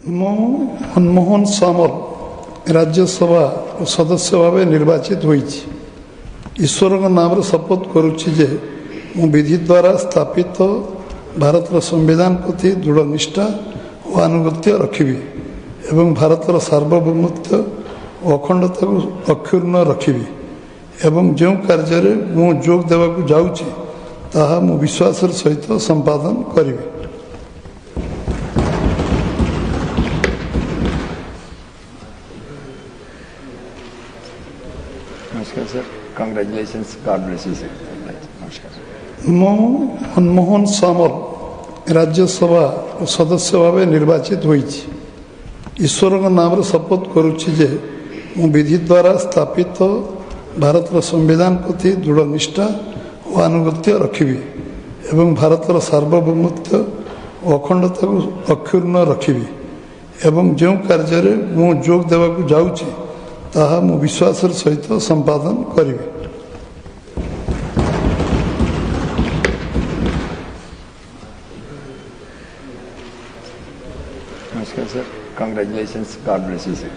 ମୁଁ ମନମୋହନ ସାମଲ ରାଜ୍ୟସଭା ସଦସ୍ୟ ଭାବେ ନିର୍ବାଚିତ ହୋଇଛି। ଈଶ୍ୱରଙ୍କ ନାମରେ ଶପଥ କରୁଛି ଯେ ମୁଁ ବିଧି ଦ୍ୱାରା ସ୍ଥାପିତ ଭାରତର ସମ୍ବିଧାନ ପ୍ରତି ଦୃଢ଼ ନିଷ୍ଠା ଓ ଆନୁଗତ୍ୟ ରଖିବି ଏବଂ ଭାରତର ସାର୍ବଭୌମତ୍ୱ ଓ ଅଖଣ୍ଡତାକୁ ଅକ୍ଷୁର୍ଣ୍ଣ ରଖିବି ଏବଂ ଯେଉଁ କାର୍ଯ୍ୟରେ ମୁଁ ଯୋଗ ଦେବାକୁ ଯାଉଛି ତାହା ମୁଁ ବିଶ୍ୱାସର ସହିତ ସମ୍ପାଦନ କରିବି। Namaskar sir. Congratulations. God bless you sir. Namaskar. ମୁଁ ମନମୋହନ ସାମଲ ରାଜ୍ୟସଭା ସଦସ୍ୟ ଭାବେ ନିର୍ବାଚିତ ହୋଇଛି। ଈଶ୍ୱରଙ୍କ ନାମରେ ଶପଥ କରୁଛି ଯେ ମୁଁ ବିଧି ଦ୍ୱାରା ସ୍ଥାପିତ ଭାରତର ସମ୍ବିଧାନ ପ୍ରତି ଦୃଢ଼ ନିଷ୍ଠା ଓ ଆନୁଗତ୍ୟ ରଖିବି ଏବଂ ଭାରତର ସାର୍ବଭୌମତ୍ୱ ଓ ଅଖଣ୍ଡତାକୁ ଅକ୍ଷୁର୍ଣ୍ଣ ରଖିବି ଏବଂ ଯେଉଁ କାର୍ଯ୍ୟରେ ମୁଁ ଯୋଗ ଦେବାକୁ ଯାଉଛି ତାହା ମୁଁ ବିଶ୍ୱାସର ସହିତ ସମ୍ପାଦନ କରିବି। Namaskar sir. Congratulations. God bless you sir.